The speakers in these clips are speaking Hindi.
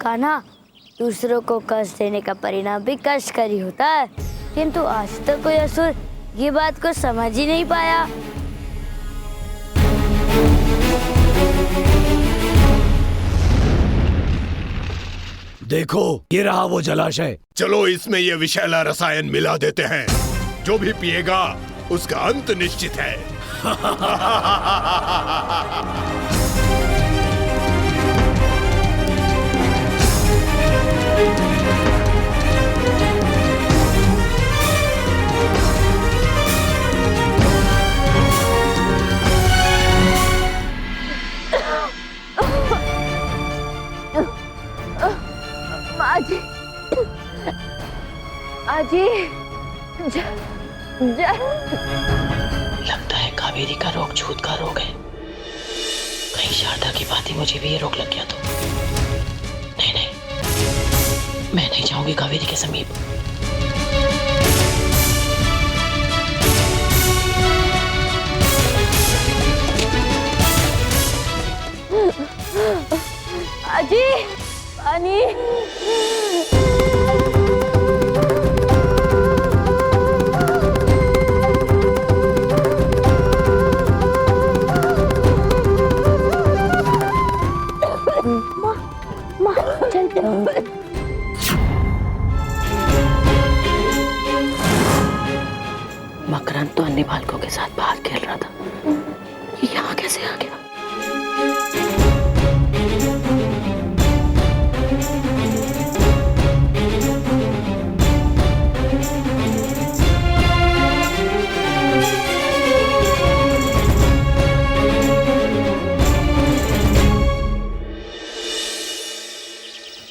कान्हा, दूसरों को कष्ट देने का परिणाम भी कष्टकारी होता है, किंतु आज तक कोई असुर ये बात को समझ ही नहीं पाया। देखो, ये रहा वो जलाशय। चलो इसमें ये विषैला रसायन मिला देते हैं। जो भी पिएगा उसका अंत निश्चित है। माजी, आजी, लगता है कावेरी का रोग छूत का रोग है। कहीं शारदा की भांति मुझे भी ये रोग लग गया तो। नहीं नहीं, मैं नहीं जाऊंगी कावेरी के समीप। आजी, पानी। मकरंद तो अन्य बालकों के साथ बाहर खेल रहा था, ये यहाँ कैसे आ गया?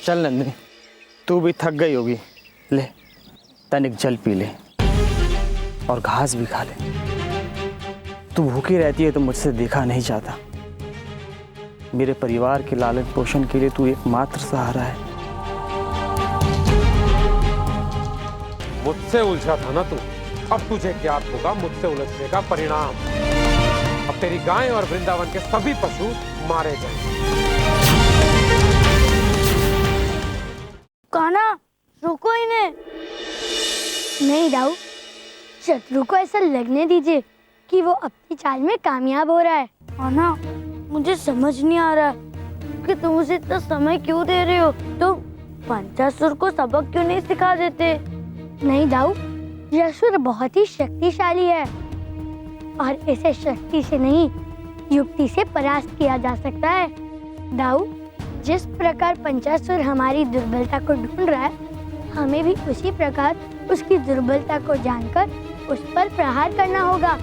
चल नंदिनी, तू भी थक गई होगी, ले तनिक जल पी ले और घास भी खा ले। तू भूखी रहती है तो मुझसे देखा नहीं जाता। मेरे परिवार के लालन पोषण के लिए तू एकमात्र सहारा है। मुझसे उलझा था ना तू, अब तुझे ज्ञात होगा मुझसे उलझने का परिणाम। अब तेरी गाय और वृंदावन के सभी पशु मारे जाएंगे। कान्हा, रुको इन्हें। नहीं दाऊ, शत्रु को ऐसा लगने दीजिए कि वो अपनी चाल में कामयाब हो रहा है। कान्हा, मुझे समझ नहीं आ रहा कि तुम उसे इतना समय क्यों दे रहे हो। तुम पंचासुर को सबक क्यों नहीं सिखा देते? नहीं दाऊ, यह असुर बहुत ही शक्तिशाली है और इसे शक्ति से नहीं, युक्ति से परास्त किया जा सकता है। दाऊ, जिस प्रकार पंचासुर हमारी दुर्बलता को ढूंढ रहा है, हमें भी उसी प्रकार उसकी दुर्बलता को जानकर उस पर प्रहार करना होगा।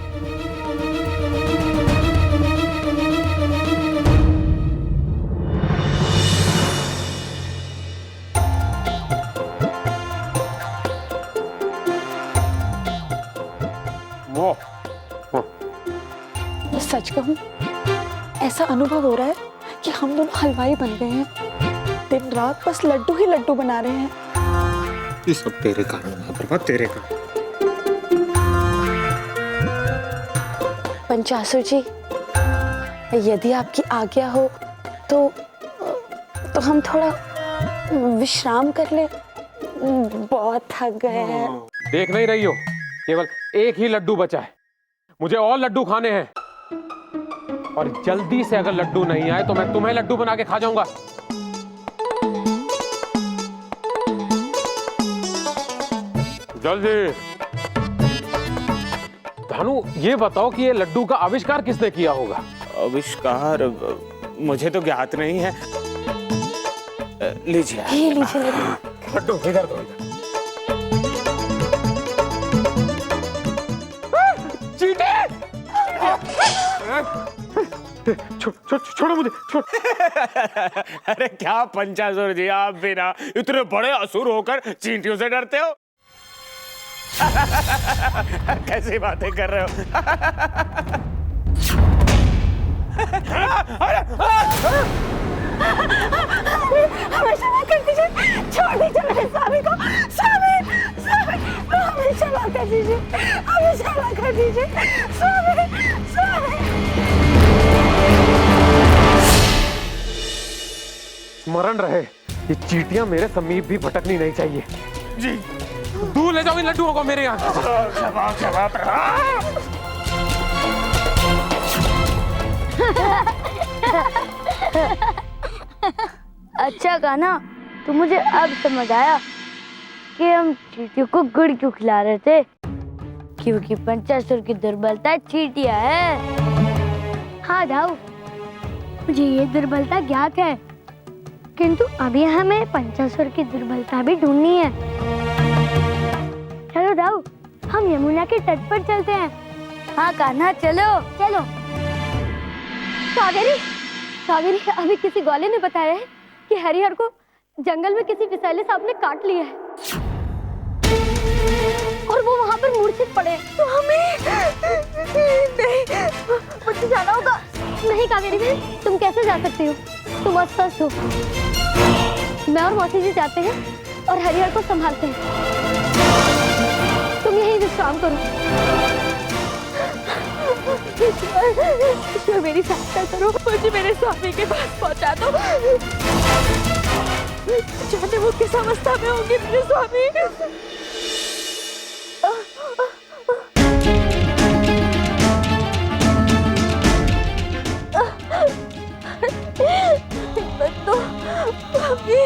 सच कहूं, ऐसा अनुभव हो रहा है कि हम दोनों हलवाई बन गए हैं। दिन रात बस लड्डू ही लड्डू बना रहे हैं। ये सब तेरे कारण है प्रभा, तेरे कारण। पंचासुर जी, यदि आपकी आज्ञा हो तो हम थोड़ा विश्राम कर ले। बहुत थक गए हैं। देख नहीं रही हो, केवल एक ही लड्डू बचा है। मुझे और लड्डू खाने हैं और जल्दी से अगर लड्डू नहीं आए तो मैं तुम्हें लड्डू बना के खा जाऊंगा। जल्दी। भानु, ये बताओ कि ये लड्डू का आविष्कार किसने किया होगा? आविष्कार मुझे तो ज्ञात नहीं है। लीजिए। ये लीजिए लड्डू इधर दो। चींटी! छोड़ो मुझे, छोड़। अरे क्या पंचासुर जी, आप भी ना इतने बड़े असुर होकर चींटियों से डरते हो। कैसी बातें कर रहे हो? हमें क्षमा कर दीजिए, छोड़ दीजिए मेरे स्वामी को। स्वामी, स्वामी, हमें क्षमा कर दीजिए, हमें क्षमा कर दीजिए। स्वामी, स्वामी। स्मरण रहे, ये चींटियां मेरे समीप भी भटकनी नहीं चाहिए। जी दूर ले जाओ इन लड्डुओं को मेरे यहाँ। अच्छा गाना, तो मुझे अब समझ आया कि हम चींटियों को गुड़ क्यों खिला रहे थे, क्योंकि पंचासुर की दुर्बलता चींटियां है। हाँ दाऊ, मुझे ये दुर्बलता ज्ञात है, किंतु अभी हमें पंचासुर की दुर्बलता भी ढूंढनी है। चलो दाऊ, हम यमुना के तट पर चलते हैं। हाँ कान्हा, चलो चलो। कावेरी, कावेरी, अभी किसी ग्वाले ने बताया है कि हरिहर को जंगल में किसी विषैले सांप ने काट लिया है और वो वहाँ पर मूर्छित पड़े। तो हमें नहीं, मुझे जाना होगा। नहीं कावेरी बहन, तुम कैसे जा सकती हो? तुम अस्वस्थ हो। मैं और मौसी जी जाते हैं और हरिहर को संभालते हैं। तुम यहीं विश्राम करो। ईश्वर, मेरी सहायता करो, मुझे मेरे स्वामी के पास पहुंचा दो। जाने वो किस अवस्था में होंगे मेरे स्वामी। बंदो, स्वामी।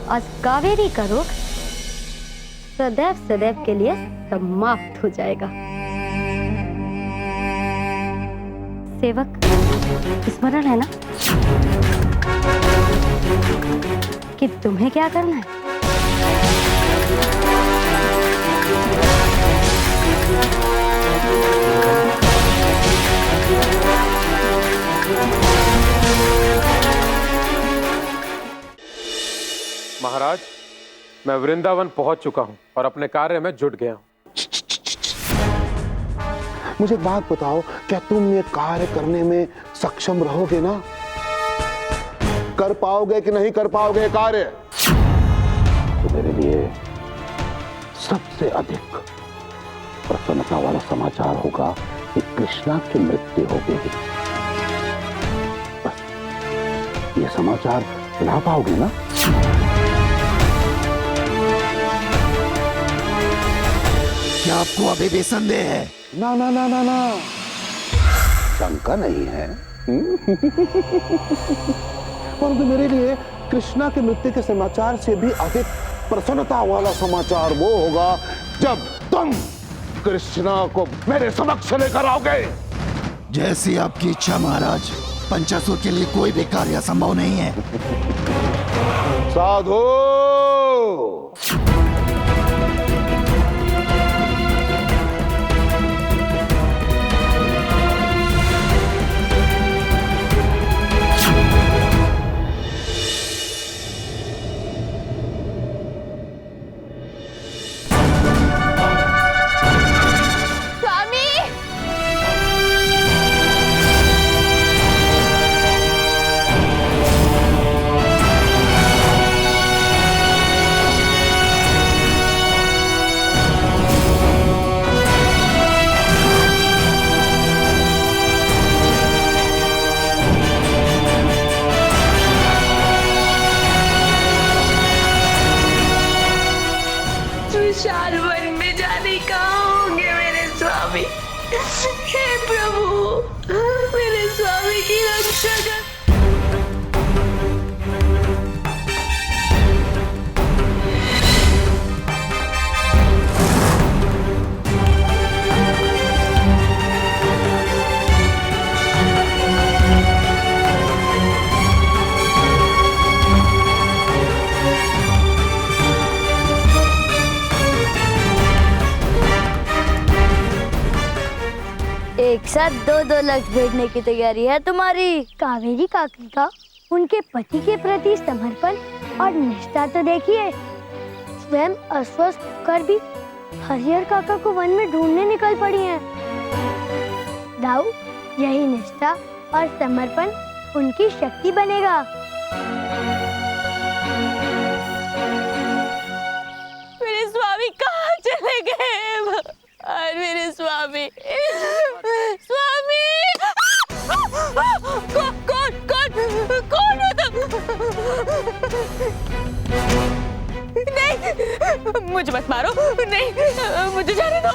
आज कावेरी का रोग सदैव सदैव के लिए समाप्त हो जाएगा। सेवक, स्मरण है ना कि तुम्हें क्या करना है? महाराज, मैं वृंदावन पहुंच चुका हूं और अपने कार्य में जुट गया हूं। मुझे एक बात बताओ, क्या तुम ये कार्य करने में सक्षम रहोगे ना? कर पाओगे कि नहीं कर पाओगे कार्य? तो मेरे लिए सबसे अधिक प्रसन्नता वाला समाचार होगा कि कृष्णा की मृत्यु हो गई। बस ये समाचार ला पाओगे ना? क्या आपको अभी भी संदेह है? ना ना ना ना ना, शंका नहीं है। परंतु मेरे लिए कृष्णा की मृत्यु के समाचार से भी अधिक प्रसन्नता वाला समाचार वो होगा जब तुम कृष्णा को मेरे समक्ष लेकर आओगे। जैसी आपकी इच्छा महाराज, पंचासुर के लिए कोई भी कार्य असंभव नहीं है। साधु, विशाल वन में जाने कहाँ होंगे मेरे स्वामी? हे प्रभु, मेरे स्वामी की रक्षा कर। एक साथ दो लक्ष्य भेजने की तैयारी है तुम्हारी। कावेरी काकी का उनके पति के प्रति समर्पण और निष्ठा तो देखिए। स्वयं अस्वस्थ होकर भी हरिहर काका को वन में ढूंढने निकल पड़ी हैं। दाऊ, यही निष्ठा और समर्पण उनकी शक्ति बनेगा। मेरे स्वामी कहाँ चले गए? और मेरे स्वामी स्वामी कौन हो तुम? नहीं, मुझे मत मारो, नहीं, मुझे जाने दो,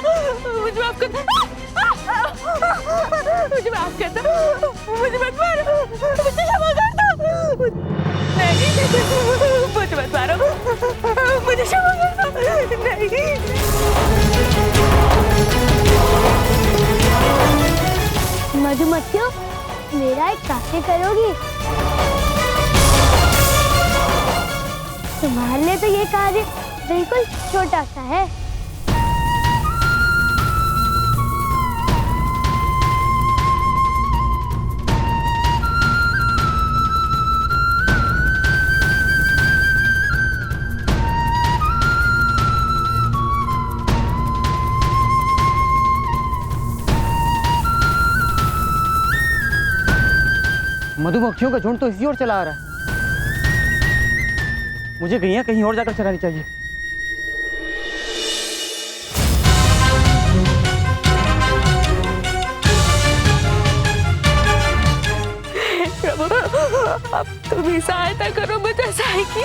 मुझे माफ कर दो, मुझे माफ कर दो, मुझे मत मारो, मुझे क्षमा कर दो, नहीं, मुझे मत मारो, मुझे क्षमा कर दो, नहीं। मधुमक्खियों, मेरा एक कार्य करोगी? तुम्हारे लिए तो ये कार्य बिल्कुल छोटा सा है। मधुमक्खियों का झुंड तो इसी ओर चला आ रहा है। मुझे गैया कहीं और जाकर चलानी चाहिए। प्रभु, अब तुम ही सहायता करो मुझे साई की।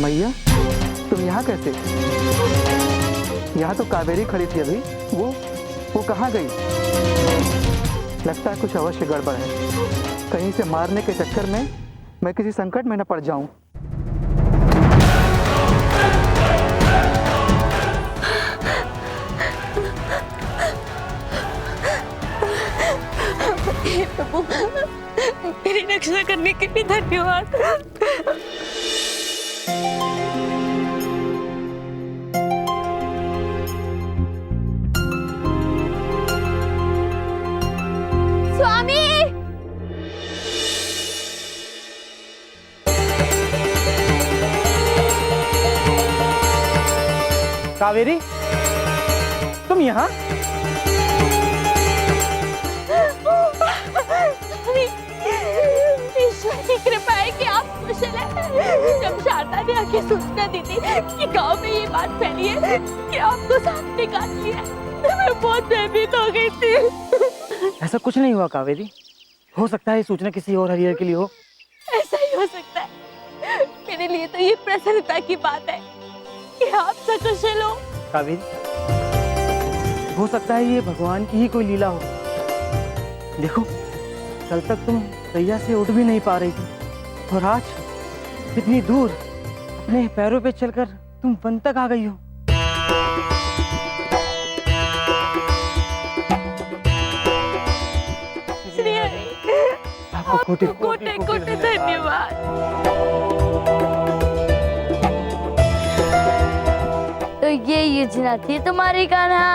मैया, तुम यहाँ कैसे? यहाँ तो कावेरी खड़ी थी अभी। वो कहाँ गई? लगता है कुछ अवश्य गड़बड़ है। कहीं से मारने के चक्कर में मैं किसी संकट में न पड़ जाऊं। हे प्रभु, मेरी रक्षा करने के लिए धन्यवाद। स्वामी, कावेरी, तुम यहाँ? ईश्वर की कृपा है कि आप कुशल हैं। जब शारदा ने आके सूचना दी थी कि गांव में ये बात फैली है कि आपको सांप ने काट लिया, तो मैं बहुत भयभीत हो गई थी। ऐसा कुछ नहीं हुआ कावेरी। हो सकता है ये सूचना किसी और हरिहर के लिए हो। ऐसा ही हो सकता है। मेरे लिए तो ये प्रसन्नता की बात है कि आप सकुशल हो। कावेरी, हो सकता है ये भगवान की ही कोई लीला हो। देखो, कल तक तुम सैया से उठ भी नहीं पा रही थी और आज इतनी दूर अपने पैरों पे चलकर तुम वन तक आ गई हो। श्री हरि, आपको कोटि कोटि कोटि धन्यवाद। तो ये योजना थी तुम्हारी कान्हा।